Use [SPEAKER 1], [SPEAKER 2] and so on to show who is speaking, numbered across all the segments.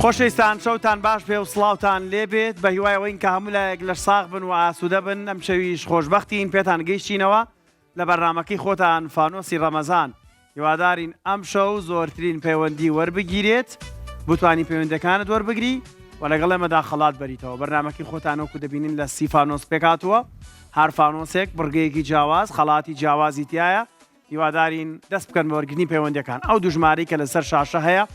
[SPEAKER 1] خۆشەویستان شەوتان باش پێ و سڵاوتان لێبێت بە هیوایەوەی کە هەموو لایەک لە ساغ بن و ئاسوودە بن ئەم شەویش خۆشبەختین پێتان گەیشتینەوە لە بەرنامەکەی خۆتان فانۆسی ڕەمەزان هیوادارین ئەم شەو زۆرترین پەیوەندی وەربگیرێت بتوانی پەیوەندەکانت وەربگری و لەگەڵ ئێمەدا خەڵات بەریتەوە بەرنامەکەی خۆتان وەکو دەبینین لە 30 فانۆس پێکاتوە هەر فانۆسێک بڕگەیەکی جیاواز خەڵاتی جیاوازی تایە هیوادارین دەست بکەن بە وەرگرتنی پەیوەندەکان ئەو دوژمارەی کە لەسەر شاشە هەیە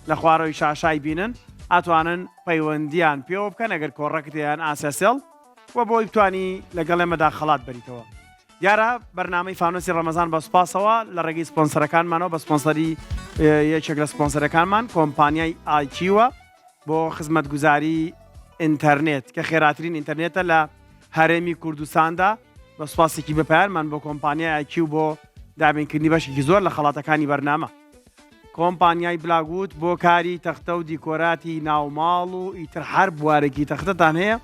[SPEAKER 1] لە خوارەوەی شاشای بینن ئەتوانن پەیوەندیان پێوە بکەن ئەگەر کۆڕەکتیان ئاسەسێڵ و بۆی بتانی لەگەڵ ئێمەدا خەڵات بەریتەوە دیارە بەرنامەی فانۆسی ڕەمەزان بە سوپاسەوە لە ڕێگەی سپۆنسەرەکانمانەوە بە سپۆنسەری یەکێک لە سپۆنسەرەکانمان کۆمپانیای ئایکیوە بۆ خزمەتگوزاری ئینتەرنێت کە خێراترین ئینتەرنێتە لە هەرێمی کوردستاندا بە سوپاسێکی بەپایانمان بۆ کۆمپانیای ئایکیو بۆ دابینکردنی بەشێکی زۆر لە خەڵاتەکانی بەرنامە کۆمپانیای بلاگوت بۆ کاری تەختە و دیکۆراتی ناوماڵ و ئیتر هەر بوارێکی تەختەتان هەیە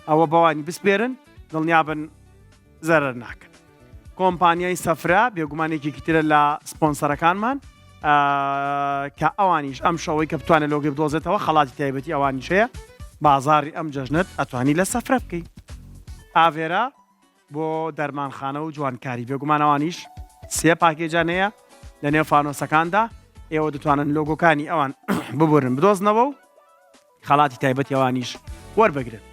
[SPEAKER 1] ئەوە بەوانی بسپێرن دڵنیابن زەرەر ناکەن کۆمپانیای سەفرا بێگومانێکی ترە لە سپۆنسەرەکانمان کە ئەوانیش ئەم شەوەی کە بتوانێت لۆگەی بدۆزێتەوە خەڵاتی تایبەتی ئەوانیش هەیە بازاری ئەم جەژنت ئەتوانی لە سەفرە بکەیت ئاڤێرا بۆ دەرمانخانە و جوانکاری بێگومانەوانیش سێ پاکێجان هەیە لە نێو فانۆسەکاندا ئێوە دەتوانن لۆگۆکانی ئەوان ببورن بدۆزنەوە و خەڵاتی تایبەتی ئەوانیش وەربگرن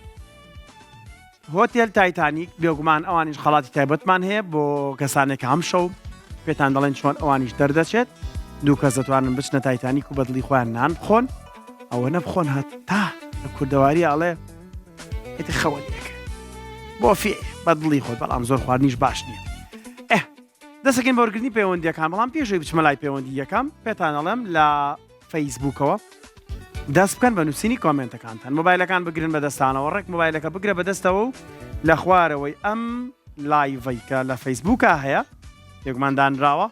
[SPEAKER 1] هۆتێل تایتانیک بێگومان ئەوانیش خەڵاتی تایبەتمان هەیە بۆ کەسانێک هەم شەو پێتان دەڵێن چۆن ئەوانیش دەردەچێت دوو کەس دەتوانن بچنە تایتانیک و بەدڵی خۆیان نان بخۆن ئەوە نەبخۆن هەتا لە کوردەواری ئەڵێ ئێتی خەوەندێک بۆ فێ بەدڵی خۆت بەڵام زۆر خواردنیش باش نییە دەسەکەین بە وەرگرتنی پەیوەندیەکان بەڵام پێشەوەی بچمە لای پەیوەندی یەکەم پێتان دەڵێم لە فەیسبووکەوە دەست بکەن بە نووسینی کۆمنتەکانتان مۆبایلەکان بگرن بەدەستانەوە ڕێک مۆبایلەکە بگرە بەدەستەوە و لە خوارەوەی ئەم لایڤەی کە لە فەیسبووکە هەیە یەکمان دانراوە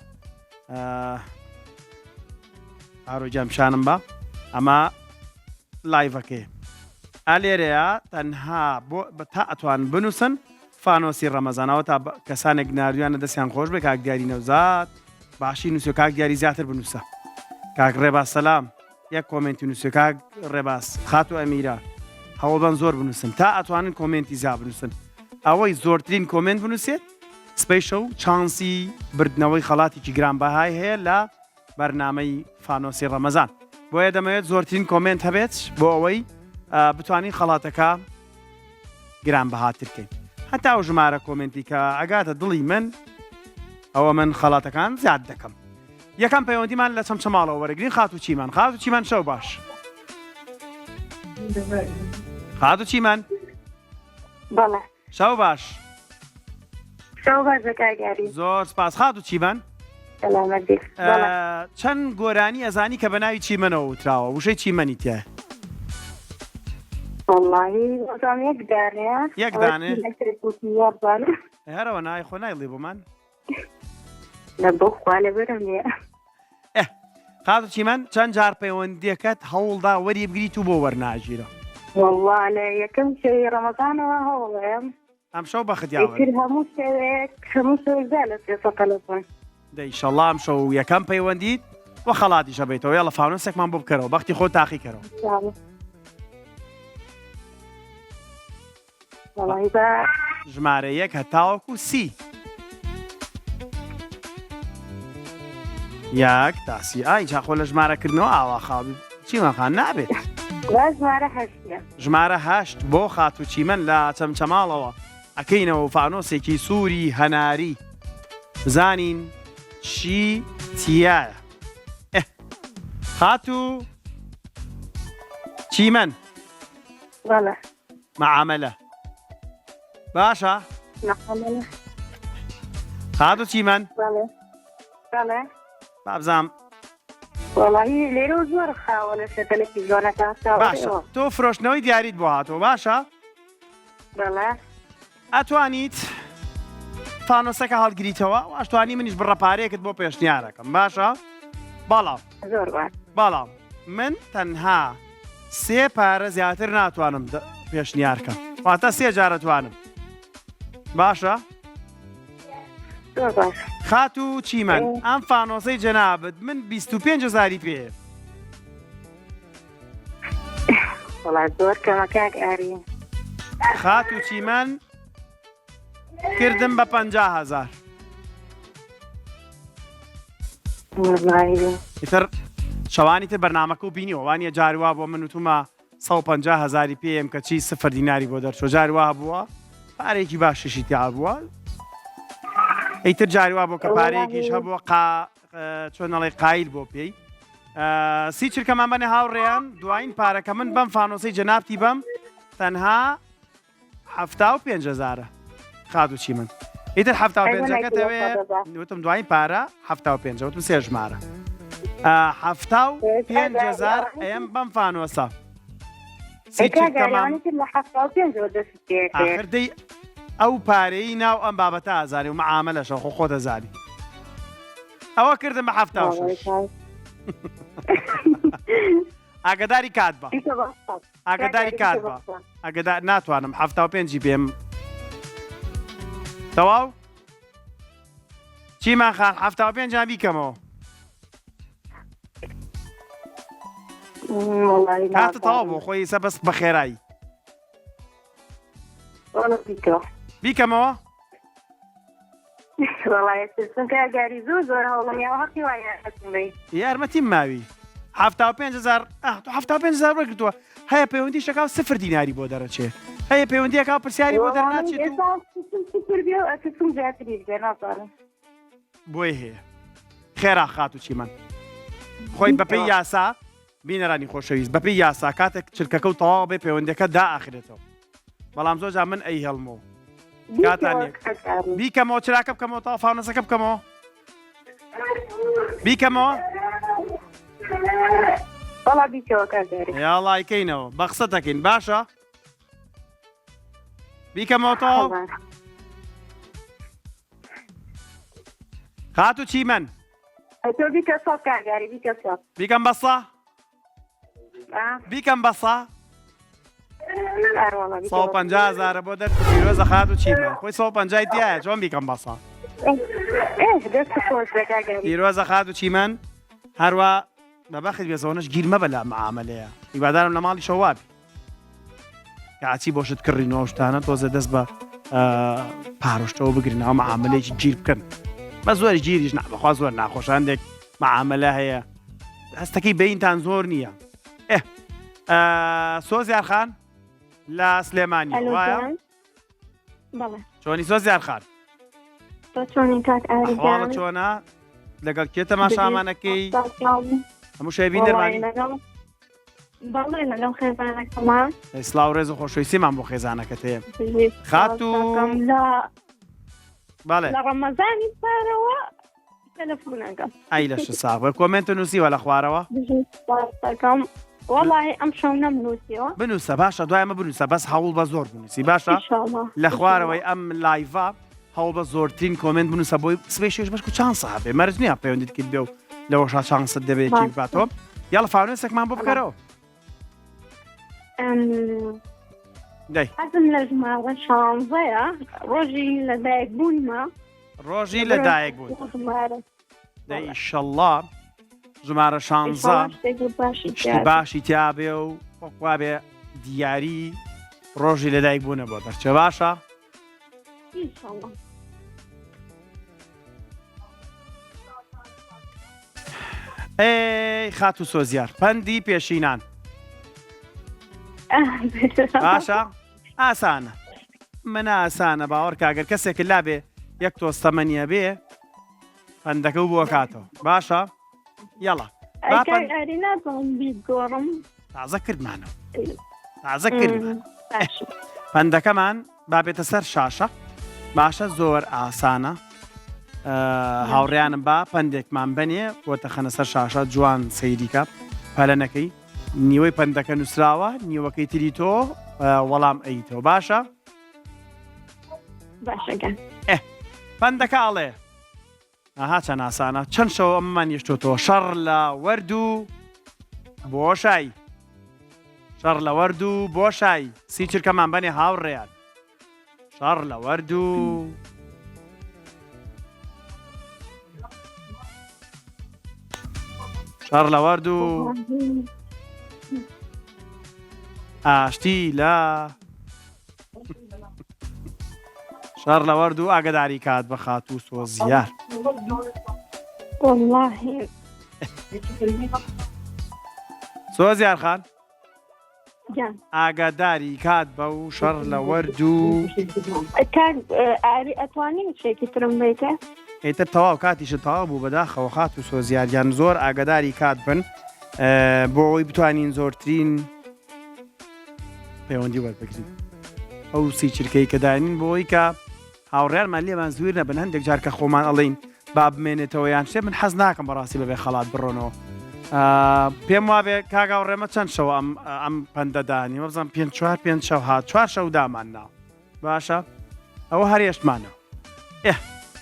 [SPEAKER 1] ئاڕۆجام شانم بە ئەمە لایڤەکەی ئالێرەیە تەنها بۆ تا ئەتوان بنووسن فانۆسی ڕەمەزانەوە تا کەسانێک ناردویانە دەستیان خۆش بێ کاک دیاری نەوزات باشی نووسێ کاک دیاری زیاتر بنووسە کاک ڕێباس سەلام یەک کۆمنتی نووسێ کاک ڕێباس خات و ئەمیرە هەوڵدان زۆر بنووسن تا ئەتوانن کۆمنتی زیاد بنووسن ئەوەی زۆرترین کۆمنت بنووسێت سپیشە و چانسی بردنەوەی خەڵاتێکی گرانبەهای هەیە لە بەرنامەی فانۆسی ڕەمەزان بۆیە دەمەوێت زۆرترین کۆمنت هەبێت بۆ ئەوەی بتوانین خەڵاتەکە گرانبەهاتر بکەین هەتا ئەو ژمارە کۆمنتی کە ئەگاتە دڵی من ئەوە من خەڵاتەکان زیاد دەکەم یەکەم پەیوەندیمان لە چەمچەماڵەوە وەرەگرین خات و چیمان خات و چیمان شەو باش خات و چیمان
[SPEAKER 2] بەڵێ
[SPEAKER 1] شەو باش
[SPEAKER 2] شەو باش بەکارگیاری
[SPEAKER 1] زۆر سپاس خات و چیمان
[SPEAKER 2] سەلامەت
[SPEAKER 1] چەند گۆرانی ئەزانی کە بە ناوی چیمەنەوە وتراوە وشەی چیمەنی تایە
[SPEAKER 2] والله وەزان یەک دانەیە
[SPEAKER 1] یەک دانێ هەرەوە نای خۆ نایڵێ بۆمان
[SPEAKER 2] لە بۆ خوا لەبەرم نییە
[SPEAKER 1] خات و چیمان چەند جار پەیوەندیەکەت هەوڵدا وەری بگریت و بۆ وەرناژیرە
[SPEAKER 2] والله لە یەکەم شەوی ڕەمەزانەوە هەوڵەیەم
[SPEAKER 1] ئەم شەو بەختیاوە
[SPEAKER 2] هەموو شەوێک هەموو شەوێکدا لە سێسە قەلەفۆن
[SPEAKER 1] دەیشەڵڵا ئەم شەو یەکەم پەیوەندیت وە خەڵاتیشە بێتەوە یا لە فانۆسێکمان بۆ بکەرەوە بەختی خۆ تاقی کەرەوە ژمارە یەک هەتاوەکو سی یەک تاسی ئای چاخۆ لە ژمارەکردنەوە ئاوا خاڵی چیمەخان نابێت ژمارە هەشت بۆ خات و چیمەن لە چەمچەماڵەوە ئەکەینەوە فانۆسێکی سووری هەناری بزانین چی تیایە خات و چیمەن مەعامەلە باشە خات و چیمەن بابزام
[SPEAKER 2] وڵی لێرە زۆر خاوە لە تەلەڤیزۆنەکە
[SPEAKER 1] باشە تۆ فرۆشتنەوەی دیاریت بۆ هاتەوە باشە ئەتوانیت فانۆسەکە هەڵگریتەوە ئەشتوانی منیش بڕەپارەیەکت بۆ پێشنیارەکەم باشە بەڵام من تەنها سێ پارە زیاتر ناتوانم پێشنیارکەم واتە سێ جارەتوانم باشە خات و چیمەن ئەم فانۆسەی جەنابەت من 25,000 پێ
[SPEAKER 2] والله زۆر کەمەکەک ئاری
[SPEAKER 1] خات و چیمەن کردم بە 50,000
[SPEAKER 2] والله
[SPEAKER 1] ئیتر شەوانی تر بەرنامەکە و بینیەوە وانە جاریوا بۆ من وتومە 150,000 پێم کە چی سفر دیناری بۆ دەرچۆ جاریوا بووە پارێکی باششی تیا بووە ئەیتر جاریوا بۆ کە پارەیەکیش هەبووە چۆن نەڵێ قایل بۆ پێی سی چرکەمان بەنێ هاوڕێیان دوایین پارەکە من بەم فانۆسی جەنابتی بەم تەنها 75,000 خات و چی من ئیتر 75,000 وتم دوایین پارە 75 وتم سێ ژمارە 75,000 ئەم بەم فانۆسە سی چرکەمان ئاخردەی ئەو پارەی ناو ئەم بابەتە ئازاری و مەعامەلەشە خۆ خۆتە زانی ئەوە کردم بە 76 ئاگداری کات بە ئاگداری کات بە ئەگەدا ناتوانم 75 پێم تەواو چیمان خان 75 بیکەمەوە کاتە تەواو بۆ خۆی سە بەس بە خێرایی بیکەمەوە
[SPEAKER 2] گاری زۆر هەوڵم یا هەقی وایە
[SPEAKER 1] یارمەتیم ماوی 75,000 75,000 وەرگرتووە هەیە پەیوەندی شەکاو سفر دیناری بۆ دەرەچێت هەیە پەیوەندیەکە پرسیاری بۆ دەرناچێت بۆی هەیە خێرا خات و چیمان خۆی بەپێی یاسا بینەرانی خۆشەویست بەپێی یاسا کاتێک چرکەکە و تەواو بێ پەیوەندەکە دائاخرێتەوە بەڵام زۆر جا من ئەی هەڵمەوە کاتان بیکەمەوە چراکە بکەمەوە تا فانۆسەکە بکەمەوە بیکەمەوە یاڵایکەینەوە بە قسە دەکەین باشە بیکەمەوە تەواو خات و چیمەن بیکەم بەسە بیکەم بەسە 150,000 بۆ دەر پیرۆزە خات و چیمەن خۆی 150 تایە چۆن بیکەم بەسە پیرۆزە خات و چیمەن هەروە بەبەخت بێزەوەنش گیر مەبە لە معاملەیە هیوادارم لە ماڵی شەوابی کاچی بۆشت کڕینەوە شتانە تۆزە دەست بە پارۆشتەوە بگرینەوە معاملەیەکی گیر بکەن بە زۆری گیریش بەخوا زۆر ناخۆشاندێک معاملە هەیە هەستەکەی بەینتان زۆر نییە سۆزیار خان لە سلێمانی وایە چۆنی سۆزیار خان ئەحواڵت چۆنە لەگەڵ کێ تەماشامانەکەی هەموو شەوی دەرمانی سلااو ڕێز و خۆشەویستیمان بۆ خێزانەکەت هەیە خات و
[SPEAKER 3] ڕەمەزانی سارەوە تەلەفۆنەکە
[SPEAKER 1] ئەی لە ش ساغ کۆمنت نووسیوە لە خوارەوە
[SPEAKER 3] وەڵی ئەم شەو نەمنووسیەوە
[SPEAKER 1] بنووسە باشە دوایمە بنووسە بەس هەوڵ بە زۆر بنووسی باشە لە خوارەوەی ئەم لایڤە هەوڵ بە زۆرترین کۆمنت بنووسە بۆی سبێشێش بەشک و چانسە هەبێ مەرج نییە پەیوەندیت کرد بێ و لەوەشا چانست دەبێتی باتۆ یا لە فانوێسێکمان بۆ بکەرەوە
[SPEAKER 3] حەزم لە ژمارە 16ەیە ڕۆژی لەدایک بوونمە
[SPEAKER 1] ڕۆژی لەدایک بوون ئیشەڵڵا ژمارە 16 شتی باشی تیا بێ و وەکوا بێ دیاری ڕۆژی لەدایک بوونە بۆ دەرچێ باشە ئەی خات و سۆزیار پەندی پێشینان باشە ئاسانە منە ئاسانە باوەڕ کاگەر کەسێک لا بێ یەک تۆستەمەنیە بێ پەندەکە و بۆ کاتەوە باشە یاڵا تازە کردمانەوە تازە کردمان پەندەکەمان با بێتە سەر شاشە باشە زۆر ئاسانە هاوڕیانم با پەندێکمان بنێ بۆتە خەنە سەر شاشە جوان سەیریکە پەلەنەکەی نیوەی پەندەکە نووسراوە نیوەکەی تری تۆ وەڵام ئەیتەوە باشە پەندەکە ئاڵێ ئاها چەند ئاسانە چەند شەوە ئەممان یشتۆتەوە شەڕ لە وەرد و بۆشایی شەڕ لە وەرد و بۆشایی سی چرکەمان بەنێ هاوڕێیان شەڕ لە وەرد و شەڕ لە وەرد و ئاشتی لە شەڕ لە وەرد و ئاگداری کات بە خات و سۆزیار.
[SPEAKER 3] والله
[SPEAKER 1] سۆزیار خان
[SPEAKER 3] جان
[SPEAKER 1] ئاگاداری کات بە و شەڕ لە وەرد و
[SPEAKER 3] كان أتواني شيء كترم بيته
[SPEAKER 1] ئێتر تەواو کاتیشە تەواو بوو بەداخەوە خات و سۆزیاریان زۆر ئاگداری کات بن بۆ ئەوی بتوانین زۆرترین پەیوەندی وەربگرین ئەو سی چرکەی کە داینین بۆ ئەوی کە هاوڕێرمان لێمان زویر نەبن هەندێک جار کە خۆمان ئەڵین با بمێنێتەوە یان شتێ من حەز ناکەم بەڕاستی بەبێ خەڵات بڕۆنەوە پێم وابێ کاگاوڕێمە چەند شەوە ئەم پەندەدانی وەبزان 5 شەو هات 4 شەو دامان ناو باشە ئەوە هەرێشتمانەوە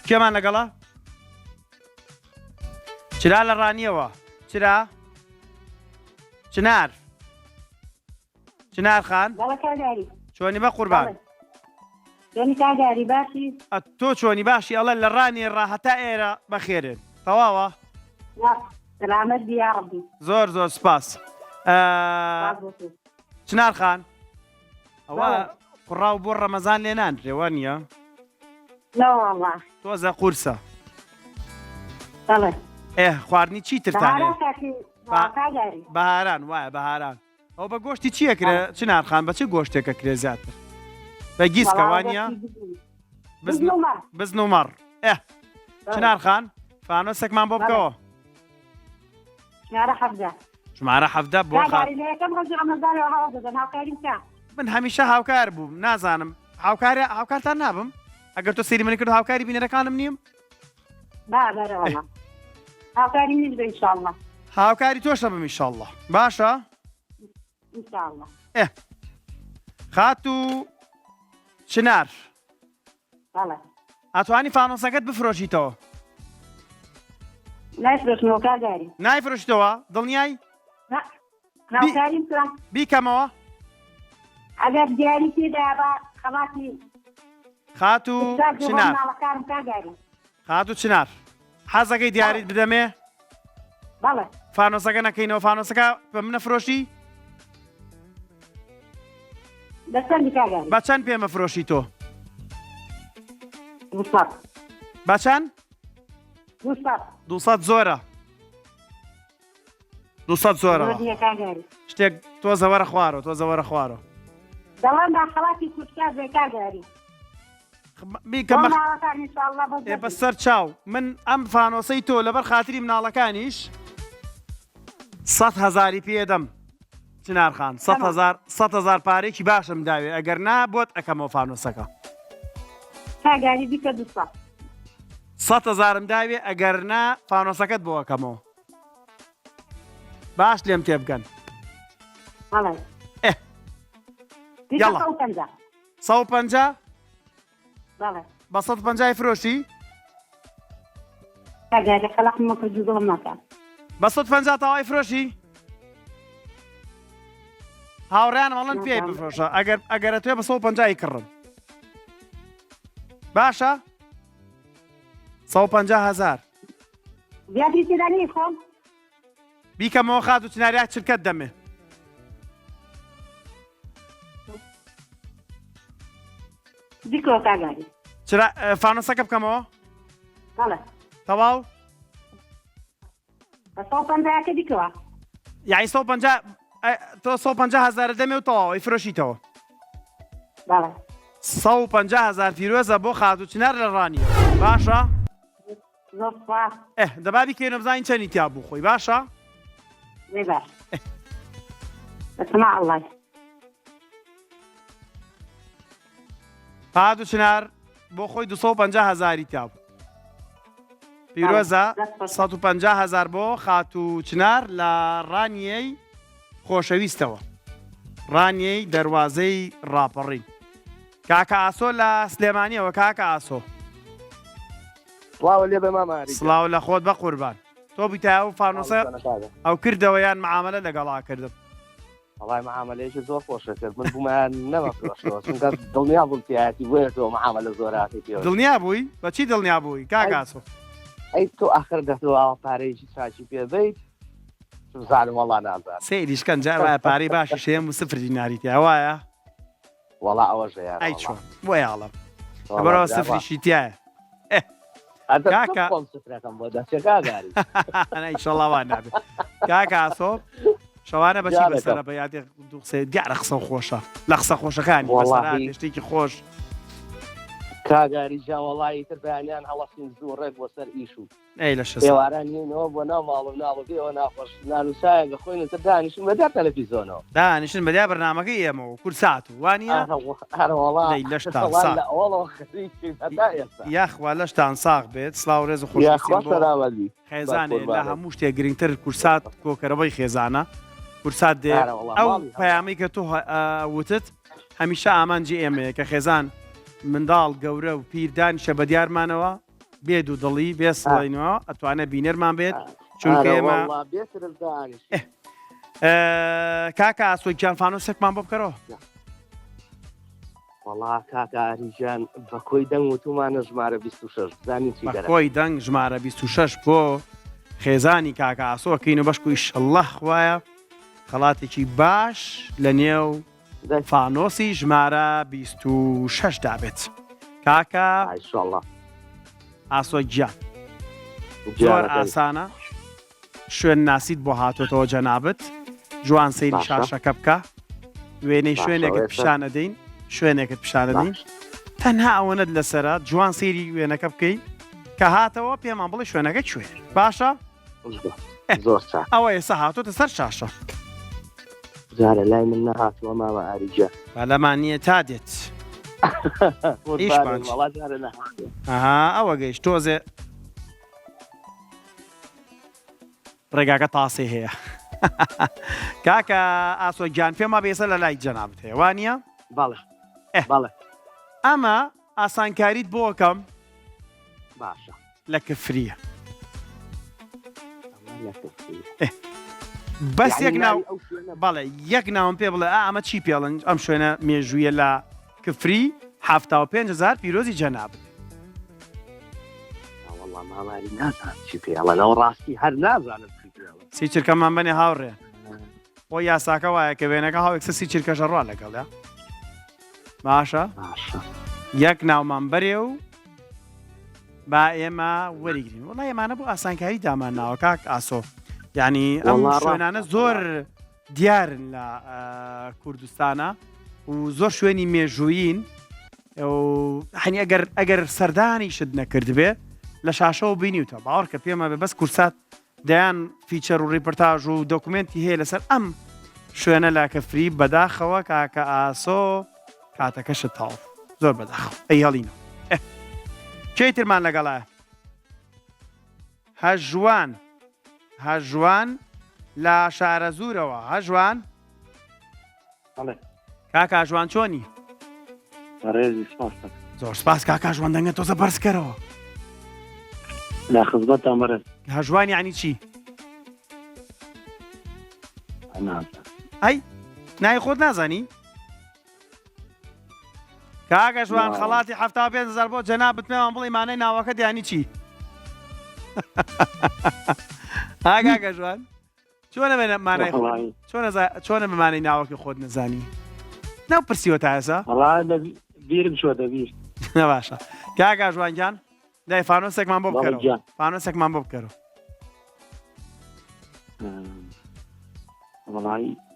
[SPEAKER 1] کێمان لەگەڵا چرا لە ڕانیەوە چرا چنار خان
[SPEAKER 2] بەڵە کاگاری
[SPEAKER 1] چۆنی بە قوربان
[SPEAKER 2] دوێنی کاگاری باشی
[SPEAKER 1] تۆ چۆنی باشی ئەڵە لە ڕانی ڕاهەتا ئێرە بەخێرێن تەواوە
[SPEAKER 2] سلامەت یا ڕەبی
[SPEAKER 1] زۆر زۆر سپاس چنار خان ئەوە قوڕاو بۆ ڕەمەزان لێنان درێوە نییە
[SPEAKER 2] والله
[SPEAKER 1] تۆزە قورسە
[SPEAKER 2] بەڵێ
[SPEAKER 1] خواردنی چی ترتانێ
[SPEAKER 2] کاگاری
[SPEAKER 1] بەهاران وایە بەهاران ئەو بە گۆشتی چیەکرێ چنار خان بە چه گۆشتێکە کرێ زیاتر بە گیسکەوانە بزن و مەڕ چنار خان فانۆسێکمان بۆ بکەوە ژمارە 17 بۆ من هەمیشە هاوکار بووم نازانم هاوکارتان نابم ئەگەر تۆ سەیری منی کرد هاوکاری بینەرەکانم نیم
[SPEAKER 2] هاوکاری نیز بە ئینشاءالله
[SPEAKER 1] هاوکاری تۆشە بم ئینشاءالله باشە
[SPEAKER 2] ئینشاءالله
[SPEAKER 1] خات و چنار
[SPEAKER 2] بەڵێ
[SPEAKER 1] ئەتوانی فانۆسەکەت بفرۆشیتەوە
[SPEAKER 2] نایفرۆشنەوە کاگاری
[SPEAKER 1] نایفرۆشتەوە دڵنیای
[SPEAKER 2] هاوکاریم کرا
[SPEAKER 1] بیکەمەوە
[SPEAKER 2] ئەگەر دیاری تێدا بە خەڵاتی
[SPEAKER 1] خات و چنار
[SPEAKER 2] ماڵەکانم کاگاری
[SPEAKER 1] خات و چنار حەزەکەی دیاریت بدەمێ
[SPEAKER 2] بەڵێ
[SPEAKER 1] فانۆسەکە نەکەینەوە فانۆسەکە بە منە فرۆشی
[SPEAKER 2] دەستەندی کاگاری
[SPEAKER 1] بە چەند پێمە فرۆشی تۆ
[SPEAKER 2] دووسەد
[SPEAKER 1] بە چەند 200 زۆرە 200 زۆرە
[SPEAKER 2] کاگاری
[SPEAKER 1] شتێک تۆ زەوەرە خوارەوە
[SPEAKER 2] دەڵێن با خەڵاتی کوچکار بێ کاگاری
[SPEAKER 1] بیکەم
[SPEAKER 2] ماڵەکان ئینشاءالله
[SPEAKER 1] بە سەر چاو من ئەم فانۆسەی تۆ لەبەر خاتری مناڵەکانیش 100,000 پێدەم چنار خان 100,000 پارێکی باشم داوێ ئەگەر نا بۆت ئەەکەمەوە فانۆسەکە
[SPEAKER 2] کاگاری بیکە
[SPEAKER 1] 100,000 داوێ ئەگەر نا فانۆسەکەت بۆ ئەەکەمەوە باش لێم تێبگەن
[SPEAKER 2] یاڵا
[SPEAKER 1] 150
[SPEAKER 2] بەڵێ
[SPEAKER 1] بە 150 فرۆشی
[SPEAKER 2] کاگاری خەڵقمە کردو دڵم ناکات
[SPEAKER 1] بە 150 تاوای فرۆشی هاوڕیان وەڵەن پێی بفرۆشە ئەگەرە توێ بە 150 کڕن باشە 150,000
[SPEAKER 2] زیاتری تێدا نیست خۆم
[SPEAKER 1] بیکەمەوە خات و چناریات چرکەت دەمێ
[SPEAKER 2] دیکۆ کاگاری
[SPEAKER 1] فانۆسەکە بکەمەوە
[SPEAKER 2] بەڵێ
[SPEAKER 1] تەواو
[SPEAKER 2] بە 150 دیکەوە
[SPEAKER 1] یعنی 150 تۆ 150,000 دەمێ و تەواو ئەیفرۆشیتەوە
[SPEAKER 2] بەڵێ
[SPEAKER 1] 150,000 پیرۆزە بۆ خات و چنار لە ڕانیە باشە
[SPEAKER 2] زۆر سپاس
[SPEAKER 1] دەبا بیکەینە بزانین چەندی تیا بوو خۆی باشە
[SPEAKER 2] زێ باش بەسمع ئەڵڵای
[SPEAKER 1] خات و چنار بۆ خۆی 250,000 تیا بوو پیرۆزە 150,000 بۆ خات و چنار لە ڕانیەی خۆشەویستەوە ڕانیەی دەواازەی ڕاپەڕین کاکە ئاسۆ لە سلێمانیەوە کاکە ئاسۆ
[SPEAKER 4] سڵاو لێ بە ماماری
[SPEAKER 1] سڵاو لە خۆت بە قوربان تۆ بیتای و فانۆسە ئەو کردەوە یان معاملە لەگەڵا کردم
[SPEAKER 4] وڵای معاملەیەکی زۆر خۆشە کرد من بوومان نەمەکڕۆشەوە چونکە دڵنیا بووم تایەتی وێتەوە معاملە زۆراتی پێ
[SPEAKER 1] دڵنیا بووی بەچی دڵنیا بووی کاکە ئاسۆ
[SPEAKER 4] ئەی تۆ ئاخر دەتەوە پارەیەکی چاچی پێ بیت زانم وەڵا نازان
[SPEAKER 1] سەیریشکەن جا وایە پارەی باشی شێم و سفر دیناری تیا وایە
[SPEAKER 4] وەڵا ئەوەش هەیە
[SPEAKER 1] ئەی چۆن بۆ یاڵم بەرەوە سفریشی تایە کاکە.
[SPEAKER 4] خۆم سفرەکەم بۆ دەستێکاگاری
[SPEAKER 1] ئەیشەڵاوان نابێت کاکە ئاسۆ شەوانە بەچی
[SPEAKER 4] جارێکە.
[SPEAKER 1] بەسەرە بە یادێ دووسێ دیارە قسە خۆشە لە قسە خۆشەکانی
[SPEAKER 4] وەڵاهی.
[SPEAKER 1] بەسەرات شتێکی خۆش
[SPEAKER 4] کاگاری جاوەڵایی تر بەیانیان هەڵەسین زوو ڕێک بۆ سەر ئیش و
[SPEAKER 1] ئەی لە شە
[SPEAKER 4] ئێواران هینەوە بۆ ناو ماڵ و ناڵەکەیەوە ناخۆش نانووسایەگە خۆینە تر دانیشن بەدار تەلەڤیزۆنەوە
[SPEAKER 1] دانیشتن بەدیا بەرنامەکەی ئێمەوە کورسات و وانە
[SPEAKER 4] هەروەڵا
[SPEAKER 1] لەی لەشتان ساغ یاخوا لەشتان ساغ بێت سلااو ڕێز و خۆشی
[SPEAKER 4] سەراوەلی
[SPEAKER 1] خێزانێ لە هەموو شتێک گرنگتر کورسات کۆکەرەوەی خێزانە کورسات دێ ئەو پەیامی کە تۆ وتت هەمیشە ئامانجی ئێمەیە کە خێزان منداڵ گەورە و پیردانیشە بە دیارمانەوە بێد و دڵی بێ سڵینەوە ئەتوانێت بینەرمان بێت چونکە ئێمە کاکە ئاسۆیان فانۆسێکمان بۆ بکەرەوە
[SPEAKER 4] وەڵا کاکاریژان بە کۆی دەنگ و تومانە ژمارە 26 زانین چی دەرە
[SPEAKER 1] بەخۆی دەنگ ژمارە 26 بۆ خێزانی کاکە ئاسۆکەین و بەشکوی شەڵە خوایە خەڵاتێکی باش لە نێو فانۆسی ژمارە 26 دابێت کاکە
[SPEAKER 4] ئایشەڵڵا
[SPEAKER 1] ئاسۆ گیان زۆر ئاسانە شوێن ناسیت بۆ هاتۆتەوە جەنابەت جوان سەیری شاشەکە بکە وێنەی شوێنێکت پیشان ئەدەین شوێنێکت پیشان ئەدەین تەنها ئەوەنت لەسرە جوان سەیری وێنەکە بکەین کە هاتەوە پێمان بڵێ شوێنەکە کوێ باشە
[SPEAKER 4] زۆر
[SPEAKER 1] ئەوە ئێستا هاتۆتە سەر شاشە
[SPEAKER 4] جارە لای من نەهاتووە ماوە ئاریجە
[SPEAKER 1] لەمان نییە تا دێت ئەها ئەوە گەیشت تۆزێ ڕێگاکە تاسێ هەیە کاکە ئاسۆ گیان پێما بێسە لە لای جەنابەت هەیە وانە
[SPEAKER 4] بەڵێ بەڵێ
[SPEAKER 1] ئەمە ئاسانکاریت بۆکەم
[SPEAKER 4] باشە
[SPEAKER 1] لە کفریە بەس یەک ناو بەڵێ یەک ناوم پێ بڵێ ئەمە چی پێڵن ئەم شوێنە مێژوویە لە کفری 5,000 پیرۆزی جەنابەت
[SPEAKER 4] ماماری نازان چی پێڵەنەوە ڕاستی هەر نازانم
[SPEAKER 1] سی چرکەمان بنێ هاوڕێ بۆ یاساکە وایە کە وێنەکە هاوێکسە سی چرکەشە ڕوا لەگەڵە باشە یەک ناومان بەرێ و با ئێمە وەریگرین وڵا ئێمانە بۆ ئاسانکاری دامان ناوە کاک ئاسۆ یعنی ئەم شوێنانە زۆر دیارن لە کوردستانە و زۆر شوێنی مێژوویین هەنی ئەگەر سەردانی شت نەکرد بێ لە شاشەوە بینیوتە باوەڕ کە پێمە بێ بەس کورسات دەیان فیچەر و ڕیپۆرتاژ و دۆکومنتی هەیە لەسەر ئەم شوێنە لا کەفری بەداخەوە کاکە ئاسۆ کاتەکەشت تاڵ زۆر بەداخەوە ئەی هەڵینەوە کێی ترمان لەگەڵایە هەژوان لە شارە زوورەوە هەژوان کاکە ژوان چۆنی زۆر سپاس کاکە ژوان دەنگە تۆزە بەرزکەرەوە
[SPEAKER 5] لا خزبەت ئەمەرە
[SPEAKER 1] هەژوان یعنی چی ئەی نای خۆت نازانی کاکە ژوان خەڵاتی 5,000 بۆ جەنابەت پێمان بڵێ مانای ناوەکە دیانی چی کاکە ژوان چۆنە بمانەی ناوەکی خۆت نەزانی ناو پرسیوە تا ئێستا
[SPEAKER 5] بیرم چۆتە بیر
[SPEAKER 1] نەباشە کاکە ژوانگیان دای فانۆسێکمان بۆ بکەرەوە فانۆسێکمان بۆ بکەرەوە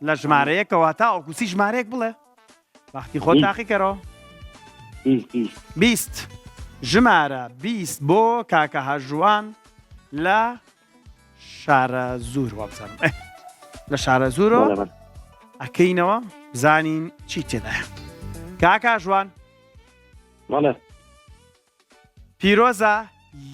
[SPEAKER 1] لە ژمارەیەکەوە تا ئۆکوسی ژمارەیەک بڵێ وەختی خۆت تاقی کەرەوە 20 ژمارە 20 بۆ کاکە هەژوان لە شارە زوور وابزانم لە شارە زوورەوە ئەکەینەوە بزانین چی تێدایە کاکە ژوان پیرۆزە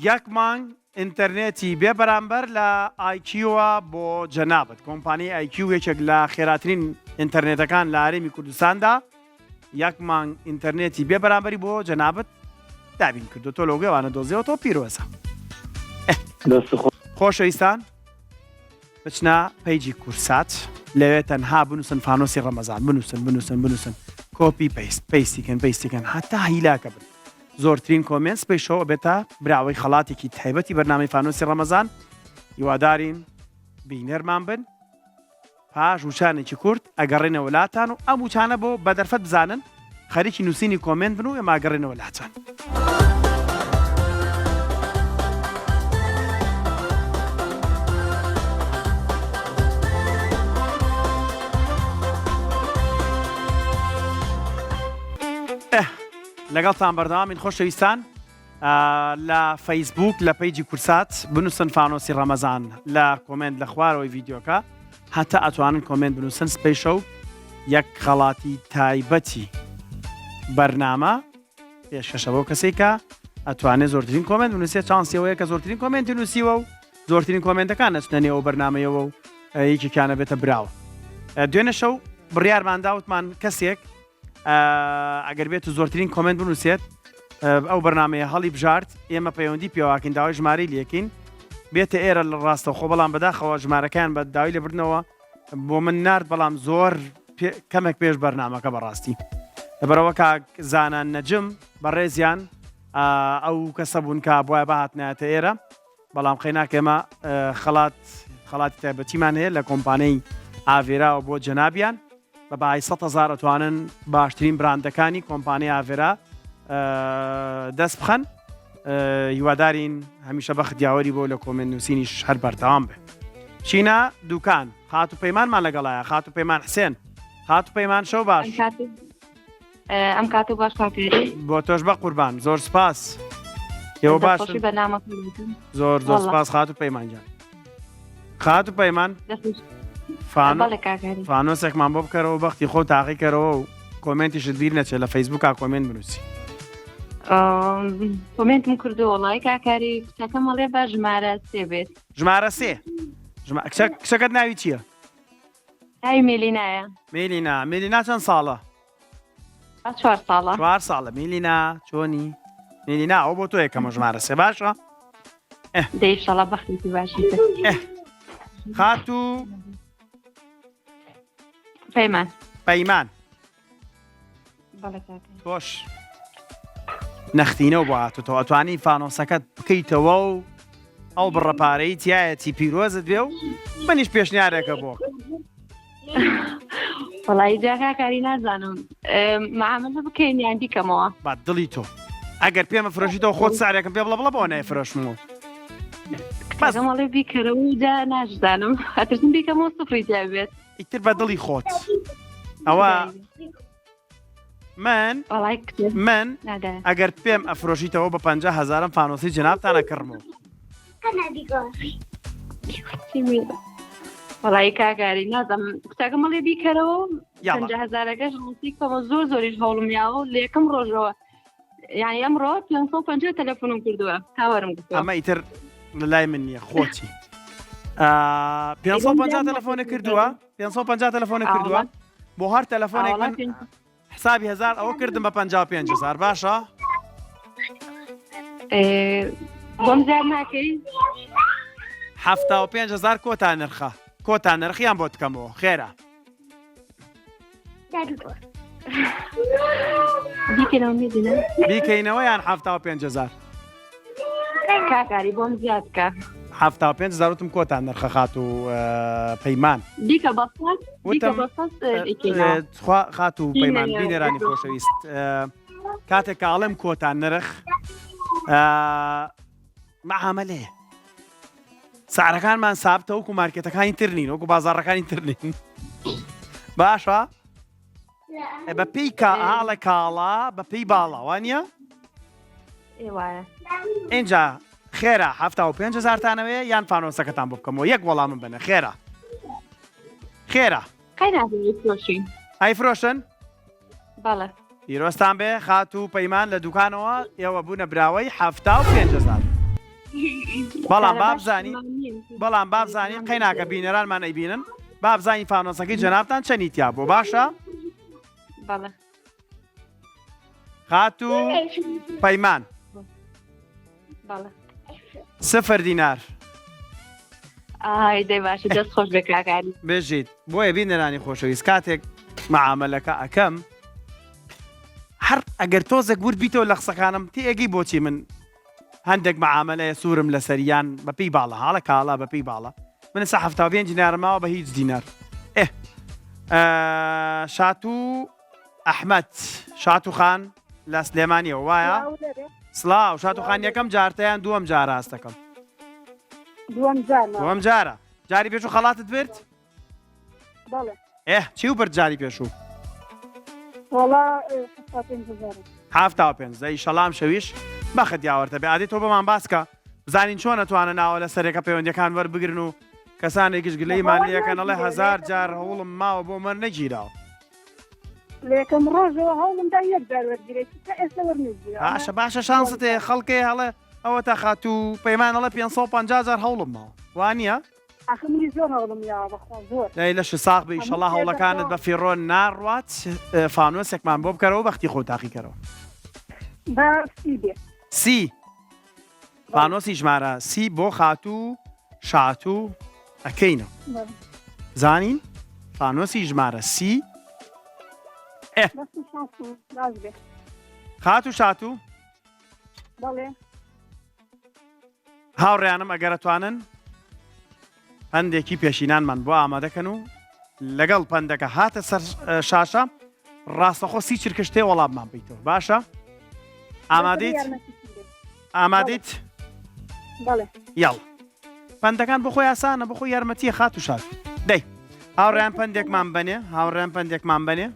[SPEAKER 1] یەک مانگ ئینتەرنێتی بێ بەرامبەر لە ئایکیوە بۆ جەنابەت کۆمپانی ئایکیو یەکێک لە خێراترین ئینتەرنێتەکان لە هەرێمی کوردستاندا یەک مانگ ئینتەرنێتی بێ بەرامبەری بۆ جەنابەت دابین کردو تۆ لۆگەوانە دۆزیەوە تۆ پیرۆزە خۆشەویستان بچنە پەیجی کورسات لەوێ تەنها بنووسن فانۆسی ڕەمەزان بنووسن کۆپی پەیستیکەن هەتا هیلاکە بن زۆرترین کۆمنت پێشەوە بێتە براوەی خەڵاتێکی تایبەتی بەرنامەی فانۆسی ڕەمەزان هیوادارین بینەرمان بن پاش وشانێکی کورت ئەگەڕێنە وڵاتان و ئەم وچانە بۆ بەدەرفەت بزانن خەریکی نووسینی کۆمنت بن و ئێمە ئەگەڕێنە وڵاتان. لەگەڵتان بەردەوامین خۆشەویستان لە فەیسبوک لە پەیجی کورسات بنووسن فانۆسی ڕەمەزان لە کۆمنت لە خوارەوەی ڤیدیۆکە هەتا ئەتوانن کۆمنت بنووسن سپیشە و یەک خەڵاتی تایبەتی بەرنامە پێشکەشە بۆ کەسێکە ئەتوانێت زۆرترین کۆمنت بنووسێت چانسیەوەیە کە زۆرترین کۆمنتی نووسیوە و زۆرترین کۆمنتەکان ئەچنە نێوە بەرنامەیەوە و یەکێکیانە بێتە براوە. دوێنێ شەو بڕیارمان داوتمان کەسێک ئەگەر بێت و زۆرترین کۆمنت بنووسێت ئەو بەرنامەیە هەڵی بژارد ئێمە پەیوەندی پێواکەین داوای ژمارەی لەکەین بێتە ئێرە لە ڕاستە خۆ بەڵام بەداخەوە ژمارەکان بە داوای لێبردنەوە بۆ من نارد بەڵام زۆر کەمێک پێش بەرنامەکە بەڕاستی لەبەرەوە کاک زانان نەجم بەڕێزیان ئەو کەسە بوون کە بۆیە بەهاتنایەتە ئێرە بەڵام خەیناکێمە خەڵاتی تایبەتیمان هەیە لە کۆمپانیای ئاڤێراوە بۆ جەنابیان بە بەهای 100,000 ئەتوانن باشترین براندەکانی کۆمپانیای ئاڤێرا دەست بخەن هیوادارین هەمیشە بە خدیاوەری بۆ لە کۆمنت نووسینیش هەر بەردەوام بێ. چینە دوکان خات و پەیمانمان لەگەڵایە خات و پەیمان حسێن خات و پەیمان شەو باش
[SPEAKER 3] ئەم کات و باش کاکەری
[SPEAKER 1] بۆ تۆش بە قوربان زۆر سپاس ئێوە باش زۆر زۆر سپاس خات و پەیمانجان خات و پەیمان فانۆسێکمان بۆ بکەرەوە بەختی خۆ تاقی کەرەوە و کۆمنتیشت بیر نەچێت لە فەیسبوکا کۆمنت بنووسی
[SPEAKER 3] کۆمنتم کردو وڵای کاکاری کچەکەم هەڵێ بە ژمارە سێ بێت
[SPEAKER 1] ژمارە سێ کچەکەت ناوی چییە؟
[SPEAKER 3] ناوی مێلینایە.
[SPEAKER 1] مێلینا چەند ساڵە؟
[SPEAKER 3] 4 ساڵە.
[SPEAKER 1] 4 ساڵە مێلینا چۆنی؟ مێلینا ئەو بۆ تۆ یەکەمە ژمارە سێ باشە؟
[SPEAKER 3] دەیشەڵە بەختێکی باشی
[SPEAKER 1] خات و پەیمان خۆش نەختینە و بۆ هاتوتەوە ئەتوانی فانۆسەکەت بکەیتەوە و ئەو بڕەپارەی تایەتی پیرۆزت بێ و منیش پێشنیارێکە بۆ
[SPEAKER 3] وەڵی جاکاکاری نازانم معاملە بکەین یان بیکەمەوە
[SPEAKER 1] با دڵی تۆ ئەگەر پێمە فرۆشیتەوە خۆت سارێکم پێ بڵە بۆ نایفرۆشمەوە
[SPEAKER 3] مەڵێ بیکەرەوە و جا ناشزانم ئەترسم بیکەمەوە سفری جابێت
[SPEAKER 1] ئیتر بە دڵی خۆت ئەوە من ئەگەر پێم ئەفرۆشیتەوە بە 50,000 فانۆسی جنابتانە کڕمەوە
[SPEAKER 3] وەڵی کاکاری نازم کچاکە مەڵێ بیکەرەوە 50,000ەکەش ڕوسیکەوە زۆریش هەوڵم یاوە لە یەکەم ڕۆژەوە یعنی ئەمڕۆ 550 تەلەفۆنم کردووە تاوەرم
[SPEAKER 1] ئەمە ئیتر لەلای من نییە خۆچی 550 تەلەفۆنە کردووە 550 تەلەفۆنە کردووە بۆ هەر تەلەفۆنێک من حسابی 1000 ئەوە کردم بە 55,000 باشە؟
[SPEAKER 3] بۆم زیاد ناکەی
[SPEAKER 1] 75,000 کۆتان نرخە کۆتان نرخیان بۆ بکەمەوە خێرە بیکەینەوە یان 75,000
[SPEAKER 3] کاکاری بۆم زیاد بکە
[SPEAKER 1] 75,000 وتم کۆتان نرخە خات و پەیمان
[SPEAKER 3] دیکە
[SPEAKER 1] خات و پەیمان بینێرانی خۆشەویست کاتێک کاڵێم کۆتان نرخ معاملەیە سعرەکانمان سابتە وەکو مارکێتەکانی تر نین وەکو بازاڕەکانی تر نین باشە بە پێی هاڵە کاڵا بە پێی باڵا وانە اینجا خێرا 75,000تانەوەیە یان فانۆسەکەتان بۆ بکەمەوە یەک وەڵامم بنە خێرا ئایفرۆشن پیرۆستان بێ خات و پەیمان لە دوکانەوە ئێوە بوونە براوەی 75,000 بەڵام بابزانین قەیناکە بینەرانمان ئەیبینن بابزانی فانۆسەکەی جەنابتان چەندیتیا بۆ باشە؟ خات و پەیمان 0 دینار
[SPEAKER 3] دەی باشە دەست خۆش بێ کاکاری
[SPEAKER 1] بێژیت بۆیە بینەرانی خۆشەویست کاتێک معاملەکە ئەەکەم هەر ئەگەر تۆزێک ورد بیتەوە لە قسەکانم تێگەی بۆچی من هەندێک معاملەیە سوورم لە سەریان بەپی باڵە هاڵە کاڵا بەپی باڵە من سە 75 دینارماوە بە هیچ دینار شاتو ئەحمەد شاتو خان لە سلێمانیەوە وایە سڵاو شاتو خان یەکەم جارتەیان دووەم جار ئاست دەکەم دووەم جارە جاری پێش و خەڵاتت برد چی و برد جاری پێشوو هەفتا و پێنج دەی شەڵام شەویش بەخت یاوەرتە بێ عادی تۆ بەمان باسکە بزانین چۆن نەتوانە ناوە لە سەرێکە پەیوەندیەکان وەربگرن و کەسانێکیش گلەیمان لەکەن ئەڵێ هەزار جار هەوڵم ماوە بۆ مەر نەگیراوە
[SPEAKER 2] لێکم ڕۆژەوە هەوڵمدا یەک جار وەرگیرێت ئێستا وەرنگیرا
[SPEAKER 1] باشە باشە شانست هەیە خەڵکێ هەڵێ ئەوە تا خات و پەیمان ئەڵێ 550 جار هەوڵم ماوە وانە؟
[SPEAKER 2] ئەخمری زۆر هەوڵم یاوە بەخوا زۆر
[SPEAKER 1] دای لەش ساغ بە ئینشەڵا هەوڵەکانت بە فیڕۆ ناڕوات فانۆسێکمان بۆ بکەرەوە بەختی خۆ تاقیکەرەوە سی فانۆسی ژمارە سی بۆ خاتوو شاتوو ئەکەینەوە زانین فانۆسی ژمارە سی خاتوو شاتوو هاوڕێیانم ئەگەرەتوانن هەندێکی پێشینانمان بۆ ئامادەکەن و لەگەڵ پەندەکە هاتە سەر شاشە ڕاستەخۆ سی چرکشتێ وەڵاممان بیتەوە باشە؟ ئامادەیت؟ یاڵ پەندەکان بۆ خۆی ئاسانە بۆ خۆی یارمەتیە خات و شات دەی هاوڕێیان پەندێکمان بنێ هاوڕێیان پەندێکمان بنێ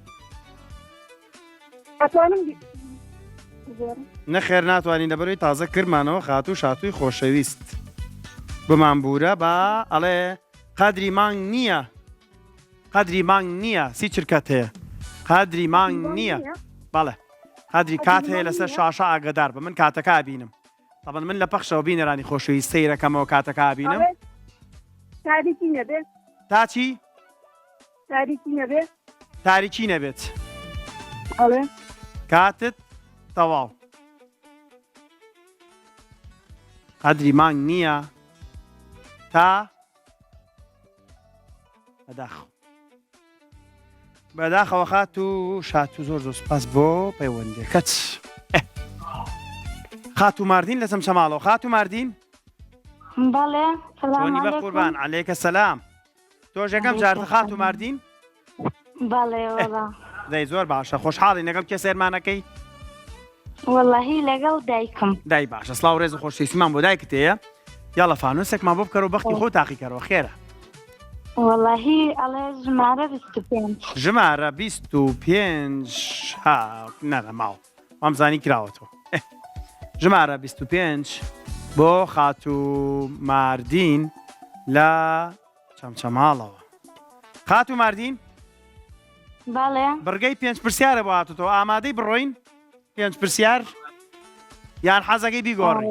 [SPEAKER 1] نەخێر ناتوانین لەبەرەوەی تازە کردمانەوە خات و شاتووی خۆشەویست بمان بورە بە ئەڵێ قەدری مانگ نییە قەدری مانگ نییە سی چرکەت هەیە قەدری مانگ نییە بەڵێ قەدری کات هەیە لەسەر شاشە ئاگدار بە من کاتەکە بینم طبعا من لە پەخشەوە بینەرانی خۆشەویست سەیرەکەمەوە کاتەکە بینم تا چی؟ تاریکی نەبێت کاتت تەواو قەدری مانگ نییە تا بەداخەوە خات و شاتوو زۆر زۆر سوپاس بۆ پەیوەندیەکەت خات و ماردین لەسەم شەماڵەوە خات و ماردین چۆنی بە قوربان عەلەیکە سەلام تۆش یەکەم جارتە خات و ماردین دەی زۆر باشە خۆشحاڵی لەگەڵ کێ سێرمانەکەی
[SPEAKER 6] واللهی لەگەڵ دایکم
[SPEAKER 1] دای باشە سڵاو ڕێز و خۆشەویستیمان بۆ دایکت هەیە یاڵە فانۆسێکمان بۆ بکەرەوە بەختی خۆ تاقیکەرەوە خێرە
[SPEAKER 6] واللهی ئەڵێ ژمارە 25
[SPEAKER 1] ژمارە 25 نەدە ماوە وامزانی کراوەتەوە ژمارە 25 بۆ خات و ماردین لە چەمچەماڵەوە خات و ماردین بڕگەی 5 پرسیارە بۆ هاتوتەوە ئامادەی بڕۆین 5 پرسیار یان حەزەکەی بیگۆڕی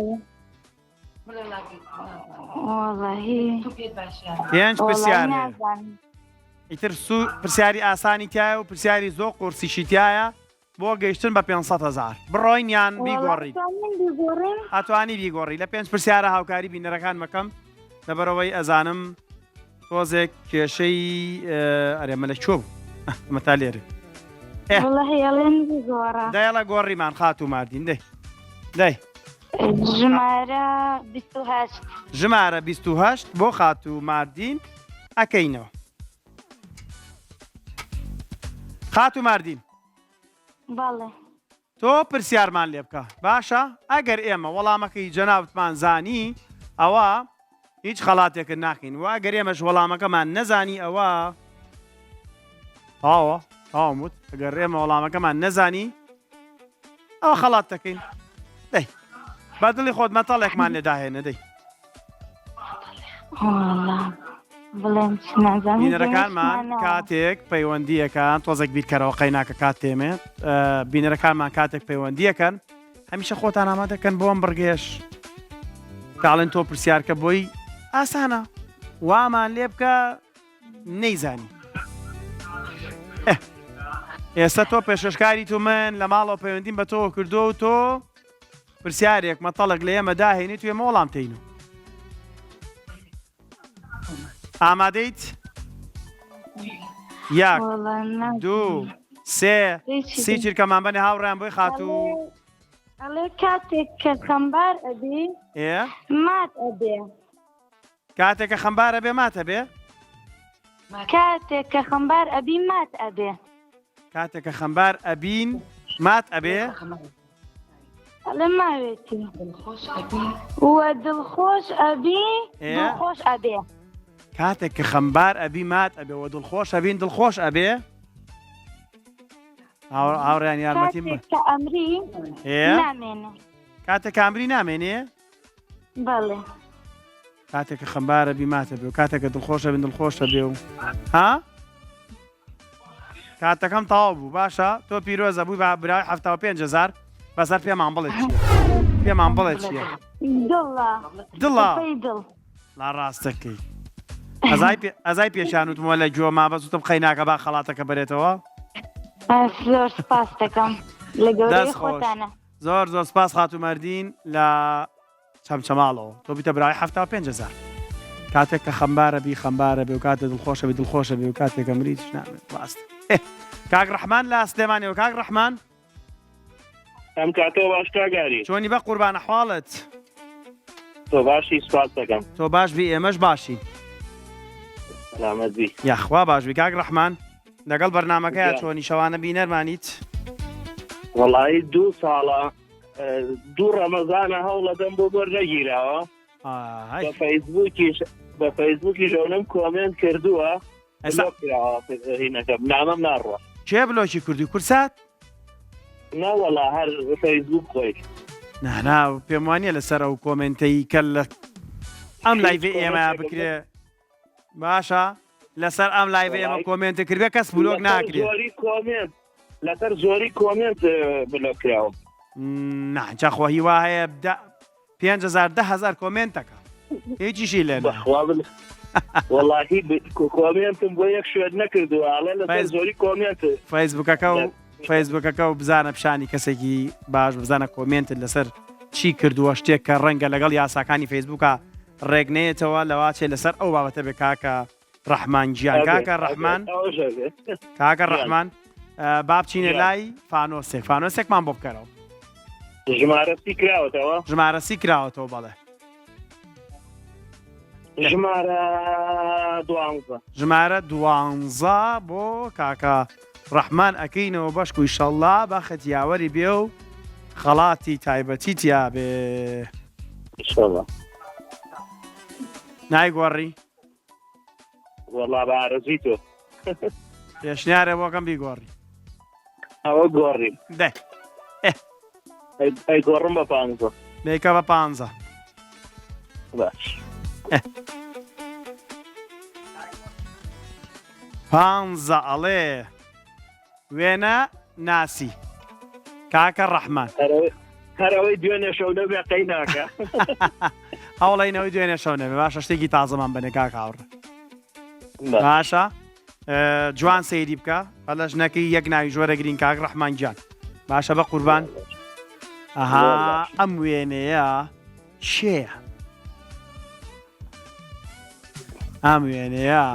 [SPEAKER 1] 5 پرسیار ئیتر پرسیاری ئاسانی تایە و پرسیاری زۆر قورسیشی تایە بۆ گەیشتن بە 500,000 بڕۆین یان بیگۆڕین ئەتوانی بیگۆڕی لە 5 پرسیارە هاوکاری بینەرەکان مەکەم لەبەرەوەی ئەزانم تۆزێک کێشەی ئەرێمە لە چۆ بوو مەتا لێرە دایڵە گۆڕیمان خات و ماردین دەی ژمارە 28 بۆ خات و ماردین ئەکەینەوە خات و ماردین تۆ پرسیارمان لێ بکە باشە ئەگەر ئێمە وەڵامەکەی جەنابەتمان زانی ئەوە هیچ خەڵاتێکت ناکەین و ئەگەر ئێمەش وەڵامەکەمان نەزانی ئەوە تاوەموت ئەگەر ئێمە وەڵامەکەمان نەزانی ئەوە خەڵات دەکەین دەی بەدڵی خۆت مەتەڵێکمان لێداهێنە دەی بینەرەکانمان کاتێک پەیوەندیەکان تۆزێک بیرکەرەوە قەیناکە کات تێمێت بینەرەکانمان کاتێک پەیوەندیەکەن هەمیشە خۆتان ئامادەکەن بۆ ئەم بڕگێش کاڵن تۆ پرسیارکە بۆی ئاسانە وامان لێ بکە نەیزانی ئێستا تۆ پێشەشکاری تو من لە ماڵەوە پەیوەندیم بە تۆ کردو و تۆ پرسیارێک مەتەڵک لە ئێمە داهێنی تو ئێمە وەڵام تێینەوە ئامادەیت؟ 1 2 3 سی چرکەمان بەنێ هاوڕێیان بۆی خات و
[SPEAKER 6] ئەڵێ کاتێک کە خەمبار ئەبێ مات ئەبێ
[SPEAKER 1] کاتێکە خەمبارە بێ ماتە بێ
[SPEAKER 6] كاتێک کە خەمبار ئەبی مات ئەبێ
[SPEAKER 1] کاتێک کە خەمبار ئەبین مات ئەبێ
[SPEAKER 6] لە ماوێتی وە دڵخۆش ئەبی دڵخۆش ئەبێ
[SPEAKER 1] کاتێک کە خەمبار ئەبی مات ئەبێ و دڵخۆش ئەبین دڵخۆش ئەبێ هاوڕیان یارمەتی
[SPEAKER 6] کاتێک کە ئەمری نامێنێ
[SPEAKER 1] کاتێک کە ئەمری نامێنێ
[SPEAKER 6] بەڵێ
[SPEAKER 1] کاتێک کە خەمبار ئەبی مات ئەبێ و کاتێک کە دڵخۆش ئەبین دڵخۆش ئەبێ و ها کاتەکەم تەواو بوو باشە تۆ پیرۆزە بووی بە برای 75,000 بەسەر پێمان بڵێ چییە پێمان بڵێ چییە دڵە لا ڕاستەکەی ئەزای پێشان وتمەوە لە گوێ مابەست وتم قەی ناکە با خەڵاتەکە بەرێتەوە
[SPEAKER 6] زۆر سپاس دەکەم لە گەورەی خۆتانە
[SPEAKER 1] زۆر زۆر سپاس خاتومەردین لە چەمچەماڵەوە تۆ بیتە برای 75,000 کاتێک کە خەمبارە بی خەمبارە بێ و کاتێک دڵخۆشە بێ دڵخۆشە بێ و کاتێک ئەمریش نامێت ڕاست کاک ڕەحمان لە سلێمانیەوە کاک ڕەحمان
[SPEAKER 5] ئەم کاتەوە باش کاگاری
[SPEAKER 1] چۆنی بە قوربانە حواڵت
[SPEAKER 5] تۆ باشی سپاس دەکەم
[SPEAKER 1] تۆ باش بی ئێمەش باشی
[SPEAKER 5] سلامەت بی
[SPEAKER 1] یاخوا باش بی کاک ڕەحمان لەگەڵ بەرنامەکەیە چۆنی شەوانە بینەرمانیت
[SPEAKER 5] وەڵی 2 ساڵە 2 ڕەمەزانە هەوڵەدەم بۆ بەرنەگیراوە بە فەیسبووکی ژەونم کۆمنت کردووە هینەکەم نامەم ناڕوە
[SPEAKER 1] کێ بلۆکی کوردی کورسات
[SPEAKER 5] نەوەڵا هەر فەیسبووک خۆی
[SPEAKER 1] نانا پێم وانییە لەسەر ئەو کۆمنتەی کە لە ئەم لایڤ ئێمە بکرێ باشە لەسەر ئەم لایڤ ئێمە کۆمنتە کردێ کەس بلۆک ناکرێت
[SPEAKER 5] لەسەر زۆری کۆمنت بلۆکراوە
[SPEAKER 1] ناچەخوا هیوا هەیە 5,000 کۆمنتەکە هیچیشی لێنە
[SPEAKER 5] وەڵاهی کۆمنتم بۆ یەک شوێت نەکردووە ئاڵێ لەسەر زۆری کۆمنت
[SPEAKER 1] فەیسبوکەکە و بزانە پیشانی کەسێکی باش بزانە کۆمنتت لەسەر چی کردووە شتێک کە ڕەنگە لەگەڵ یاساکانی فەیسبوکە ڕێگنێتەوە لەواچێ لەسەر ئەو بابەتە بێ کاکە ڕەحمان گیان کاکە ڕەحمان با بچینە لای فانۆسێکمان بۆ بکەرەوە
[SPEAKER 5] ژمارەسی کراوەتەوە
[SPEAKER 1] ژمارەسی کراوەتەوە بەڵێ ژمارە 12 بۆ کاکە ڕەحمان ئەکەینەوە بەشک و ئیشەڵڵا بە خەتیاوەری بێ و خەڵاتی تایبەتی تیا بێ نایگۆڕی
[SPEAKER 5] وەڵا بە ئارەزوی تۆ
[SPEAKER 1] پێشنیارێ بۆکەم بیگۆڕی
[SPEAKER 5] ئەوە گۆڕیم ئەی گۆڕم بە 15
[SPEAKER 1] بیکە بە 15
[SPEAKER 5] باش
[SPEAKER 1] 15 ئەڵێ وێنە ناسی کاکە ڕەحمان
[SPEAKER 5] هەرەوەی دوێنێ شەو نەبێ قەی ناکە
[SPEAKER 1] هەوڵینەوەی دوێنێ شەو نەبێ باشە شتێکی تازەمان بنێ کاک هاوڕێ باشە جوان سەیری بکە هەلە ژنەکەی یەک ناوی ژۆرە گرین کاک ڕەحمان گیان باشە بە قوربان ئەها ئەم وێنەیە چێە ئەم وێنەیە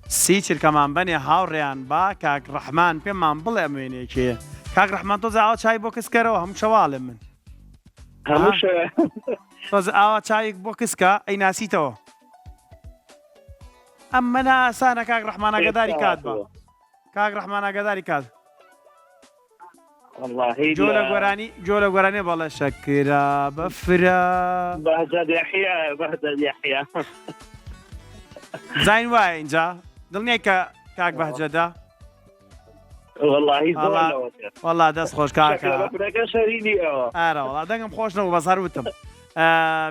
[SPEAKER 1] سی چرکەمان بنێ هاوڕێیان با کاک ڕەحمان پێمان بڵێ ئەم وێنەیەکێ کاک ڕەحمان تۆ ئاوا چای بۆ کەسکەرەوە هەموو شەواڵێ من تۆز ئاوا چایەک بۆ کەسکە ئەی ناسیتەوە ئەم منە ئاسانە کاک ڕەحمان ئاگاداری کات بە کاک ڕەحمان ئاگاداری کات جۆ لە گۆرانی بەڵێ شەکرا بەفرە زین وایە اینجا دڵنیای کە کاک بەهجەدا وەڵا دەست خۆش کاکە ئارەوەڵا دەنگم خۆش نەبوو بەزار وتم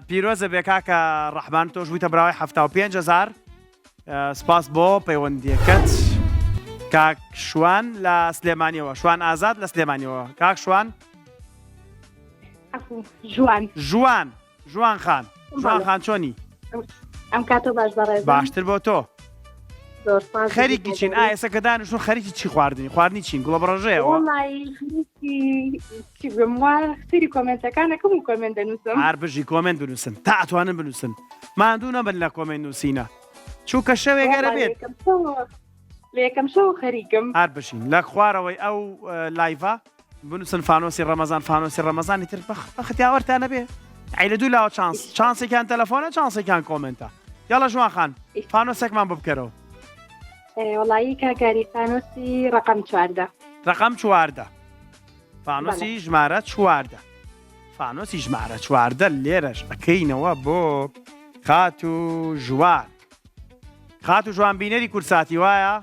[SPEAKER 1] پیرۆزە بێ کاکە ڕەحمان تۆش بوویتە براوی 75,000 سپاس بۆ پەیوەندیەکەت کاک شوان لە سلێمانیەوە شوان ئازاد لە سلێمانیەوە کاک شوان ژوان خان چۆنی
[SPEAKER 6] ئەم کاتۆ باش بەڕێز
[SPEAKER 1] باشتر بۆ تۆ خەریکی چین ئایسە کە دانیشتون خەریکی چی خواردنی چین گوڵە بڕۆژەیەوە
[SPEAKER 3] سری کۆمنتەکانەکەم و کۆمنت دەنووسم
[SPEAKER 1] هەر بژی کۆمنت بنووسن تا ئەتوانن بنووسن ماندوو نەبن لە کۆمنت نووسینە چووکە شەوێگەرە بێت
[SPEAKER 3] لە یەکەم شەو خەریکم
[SPEAKER 1] هەر بشین لە خوارەوەی ئەو لایڤە بنووسن فانۆسی ڕەمەزانی تر بەختیاوەرتانە بێ عیلە دوو لاوە چانسێکیان تەلەفۆنە چانسێکیان کۆمنتە یاڵە ژوان خان فانۆسێکمان بۆ بکەرەوە
[SPEAKER 6] وڵایی کاگاری فانۆسی ڕقم 14
[SPEAKER 1] ڕقم 14 فانۆسی ژمارە 14 فانۆسی ژمارە 14 لێرەش ئەکەینەوە بۆ خات و ژوان. خات و ژوان بینەری کورساتی وایە؟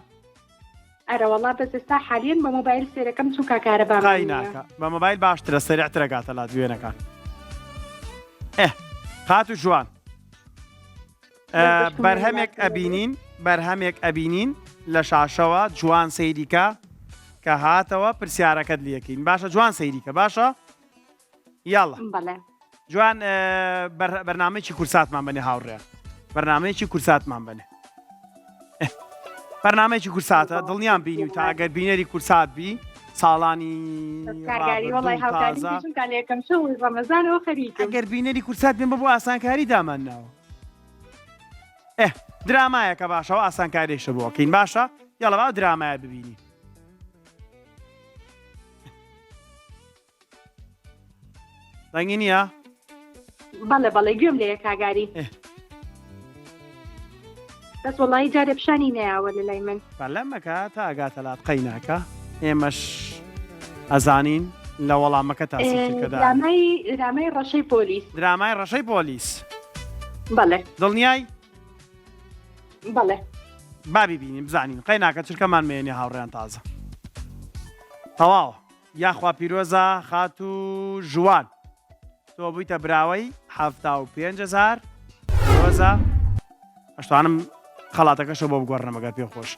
[SPEAKER 6] ئەرە وڵا بەس ئێستا حالیان بە مۆبایل سێرەکەم چون کاکارە
[SPEAKER 1] قای ناکە بە مۆبایل باشترە سەریعترەگاتە لا دوێنەکان. خات و ژوان بەرهەمێک ئەبینین لە شاشەوە جوان سەیریکە کە هاتەوە پرسیارەکەت لەکەین. باشە جوان سەیریکە باشە؟ یاڵە جوان بەرنامەیەکی کورساتمان بنێ هاوڕێ بەرنامەیەکی کورساتمان بنێ بەرنامەیەکی کورساتە دڵنیان بینی و تا ئەگەر بینەری کورسات بی ساڵانی
[SPEAKER 6] ڕەمەزانەوە خەریکم
[SPEAKER 1] ئەگەر بینەری کورسات بێن بۆ ئاسانکاری دامانناوە درامایەکە باشەوە ئاسانکاریشە بۆکەین باشە یاڵە باو درامایە ببینی. دەنگی نییە؟
[SPEAKER 6] بەڵێ گوێم لێ کاگاری بەس وڵایی جارێ پیشانی نەیاوە لە لای من
[SPEAKER 1] بەلەمەکە تا ئەگاتە لات قەیناکە ئێمەش ئەزانین لە وەڵامەکە تاسیکەدا
[SPEAKER 6] درامای ڕەشەی پۆلیس
[SPEAKER 1] درامای ڕەشەی پۆلیس
[SPEAKER 6] بەڵێ
[SPEAKER 1] دڵنیای؟
[SPEAKER 6] بەڵێ
[SPEAKER 1] بابی بینیم بزانین قەیناکە چرکەمان مێنێ هاوڕێیان تازە تەواوە یاخوا پیرۆزە خات و ژوان تۆ بوویتە براوەی 75,000 پیرۆزە ئەشتوانم خەڵاتەکەشە بۆ بگۆڕنەمەگەر پێ خۆش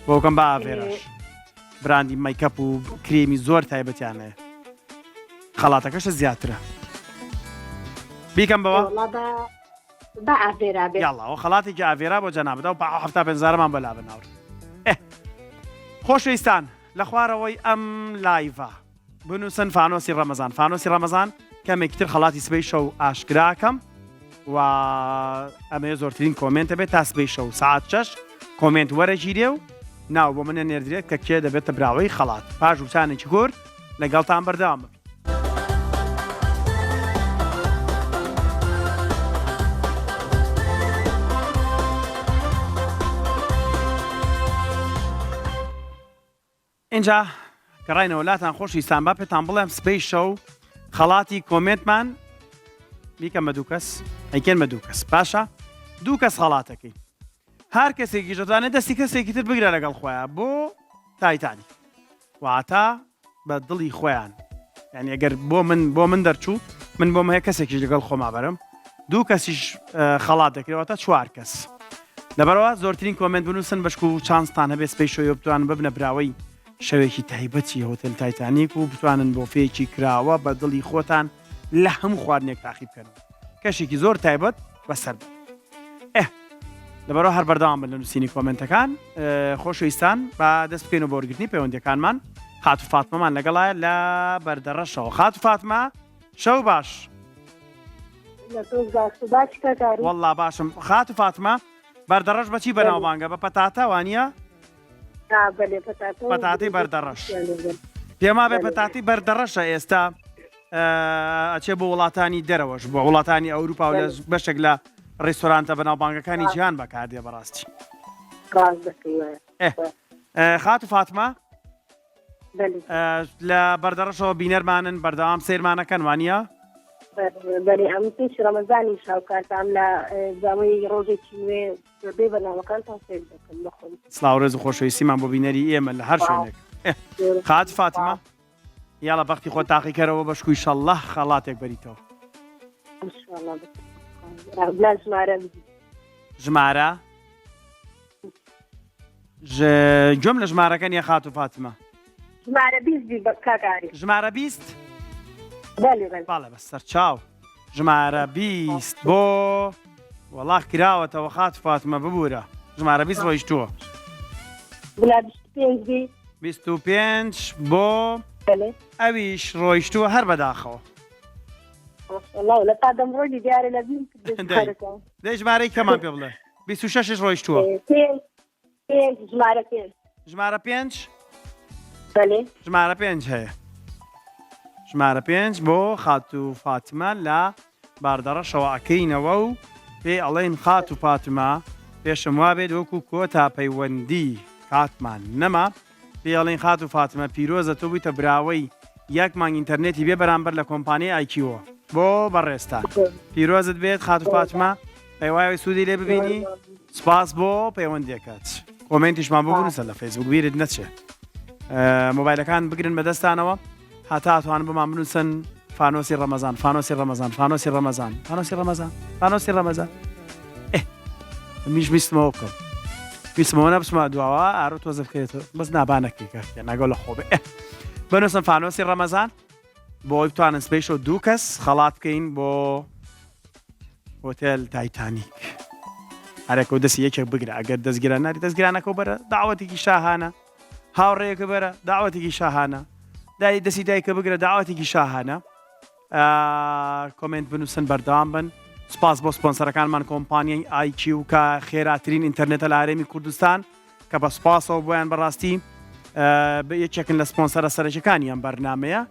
[SPEAKER 1] بۆکەم بە ئاڤێرەش براندی مەیکەپ و کرێمی زۆر تایبەتیانەیە خەڵاتەکەشە زیاترە بیکەم بەوە
[SPEAKER 6] بە ئاڤێرا بێت
[SPEAKER 1] یاڵاوە خەڵاتێکی ئاڤێرا بۆ جەنابەدا و 75,000مان بەلا بناوە خۆشەویستان لە خوارەوەی ئەم لایڤە بنووسن فانۆسی ڕەمەزان فانۆسی ڕەمەزان کەمێکتر خەڵاتی سبەی شەو ئاشکراکەم و ئەمەیە زۆرترین کۆمنتە بێت تا سبەی شەو سعات 6 کۆمنت وەرەگیرێ و ناو بۆ منە نێردرێت کە کێ دەبێتە براوەی خەڵات پاش وچانێکی گورد لەگەڵتان بەردەوام بن. اینجا گەڕاینەوە لاتان خۆشویستان با پێتان بڵێم سبەی شەو خەڵاتی کۆمنتمان بیکەمە دوو کەس ئەیکێنمە دوو کەس باشە دوو کەس خەڵاتەکەی هەر کەسێکی ژەتوانێت دەستی کەسێکی تر بگرە لەگەڵ خۆیان بۆ تایتانی واتە بە دڵی خۆیان یعنی ئەگەر بۆ من دەرچوو من بۆم هەیە کەسێکیش لەگەڵ خۆما بەرم دوو کەسیش خەڵات دەکرێتەوە 4 کەس لەبەرەوە زۆرترین کۆمنت بنووسن بەشک و چانستان هەبێت سبەی شەوی بتوانن ببنە براوەی شەوێکی تایبەتی هۆتێل تایتانیک و بتوانن بۆ فێکی کراوە بە دڵی خۆتان لە هەموو خواردنێک تاقی بکەنەوە کەشێکی زۆر تایبەت بەسەر لەبەرەوە هەر بەردەوام بن لە نووسینی کۆمنتەکان خۆشەویستان بە دەست بکەین و بۆ وەرگرتنی پەیوەندیەکانمان خات و فاتمەمان لەگەڵایە لە بەردەڕەشەوە خات و فاتمە شەو باش وەڵڵا باشم خات و فاتمە بەردەڕەش بەچی بەناوبانگە بە پەتاتە وانە؟ پەتاتی بەردەڕەش پێما بێ پەتاتی بەردەڕەشە ئێستا ئەچێ بۆ وڵاتانی دەرەوەش بۆ وڵاتانی ئەوروپا و لە بەشێک لە ڕێستۆرانتە بەناوبانگەکانی جیهان بەکاردێ بەڕاستی خات و فاتمە لە بەردەڕەشەوە بینەرمانن بەردەوام سێرمانەکەن وانە؟
[SPEAKER 2] بەێ ئەم پێش ڕەمەزانی شاوکاتام لە زاوەی ڕۆژێکی نوێ بێ بەناوەکانتان سێر دەکەم بەخۆم
[SPEAKER 1] سڵاو ڕێز و خۆشەویستیمان بۆ بینەری ئێمە لە هەر شوێنێک خات فاتمە یاڵە بەختی خۆ تاقیکەرەوە بەشکوی شەڵڵە خەڵاتێک بەریتەوە ژمارە گوێم لە ژمارەکە نیە خات و فاتمە ژمارە 20 باڵێ بەسەر چاو ژمارە 20 بۆ وەڵا کراوەتەوە خات و فاتمە ببوورە ژمارە 20 ڕۆیشتووە 25 بۆ ئەویش ڕۆیشتووە هەر بەداخەوە دەی ژمارەی کەمان پێ بڵێ 26 ڕۆیشتووە ژمارە 5 ژمارە 5 هەیە ژمارە 5 بۆ خات و فاتمە لە باردەڕەشەوە ئەکەینەوە و پێ ئەڵێن خات و فاتمە پێشم وا بێت وەکو کۆتا پەیوەندی کاتمان نەما پێڵین خات و فاتمە پیرۆزە تۆ بوویتە براوەی یەک مانگ ئینتەرنێتی بێ بەرامبەر لە کۆمپانیای ئایکیوە بۆ بەڕێستان پیرۆزت بێت خات و فاتمە پەیوایەوەی سوودی لێ ببینی سپاس بۆ پەیوەندیەکەت کۆمنتیشمان بۆ بنووسە لە فەیسبوک بیرت نەچێت مۆبایلەکان بگرن بەدەستانەوە هەتا ئەتوانن بمان بنووسن فانۆسی ڕەمەزان فانۆسی ڕەمەزان فانۆسی ڕەمەزان فانۆسی ڕەمەزان فانۆسی ڕەمەزان میش میستمەوە بکەم میسمەوە نەبچمە دواوە ئارۆ تۆزە بکەێتەوە بەس نابانەکەی کە ناگەڵ لە خۆ بێ بنووسن فانۆسی ڕەمەزان بۆ ئەوی بتوانن سپێش و دوو کەس خەڵات بکەین بۆ هۆتێل تایتانیک هەرێکە و دەستی یەکێک بگرە ئەگەر دەستگیران ناری دەستگیرانەکە و بەرە داوەتێکی شاهانە هاوڕێیەکە بەرە داوەتێکی شاهانە دای دەستی دایکە بگرە داوەتێکی شاهانە کۆمنت بنووسن بەردەوام بن سپاس بۆ سپۆنسەرەکانمان کۆمپانیای ئایکیو کە خێراترین ئینتەرنێتە لە هەرێمی کوردستان کە بە سپاسەوە بۆیان بەڕاستی یەکێکن لە سپۆنسەرە سەرەکیەکانی ئەم بەرنامەیە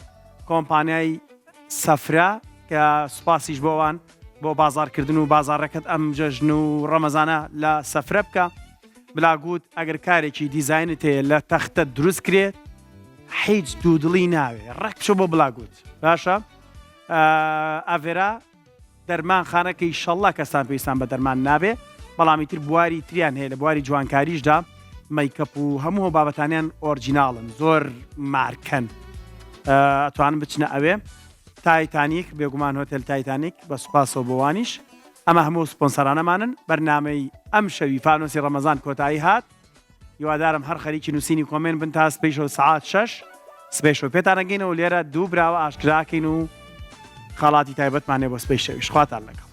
[SPEAKER 1] کۆمپانیای سەفرە کە سوپاسیش بۆوان بۆ بازارکردن و بازارڕەکەت ئەم جەژن و ڕەمەزانە لە سەفرە بکە بلاگوت ئەگەر کارێکی دیزاینت هەیە لە تەختە دروست کرێت هیچ دوودڵی ناوێ ڕێکشە بۆ بلاگوت باشە ئەڤێرا دەرمان خانەکەی شەڵا کەسان پێویستان بە دەرمان نابێ بەڵامی تر بواری تریان هەیە لە بواری جوانکاریشدا مەیکەپ و هەموو بابەتانیان ئۆرجیناڵن زۆر مارکەن ئەتوانن بچنە ئەوێ تایتانیک بێگومان هۆتێل تایتانیک بە سوپاسەوە بۆوانیش ئەمە هەموو سپۆنسەرانەمانن بەرنامەی ئەم شەوی فانۆسی ڕەمەزان کۆتایی هات هیوادارم هەر خەریکی نووسینی کۆمنت بن تا سپێشەوە سەعات 6 سپێشەوە پێتانەگەینەوە لێرە دوو براوە ئاشکراکەین و خاڵاتی تایبەتمانێ بۆ سپێش شەویش خواتان لەگەڵ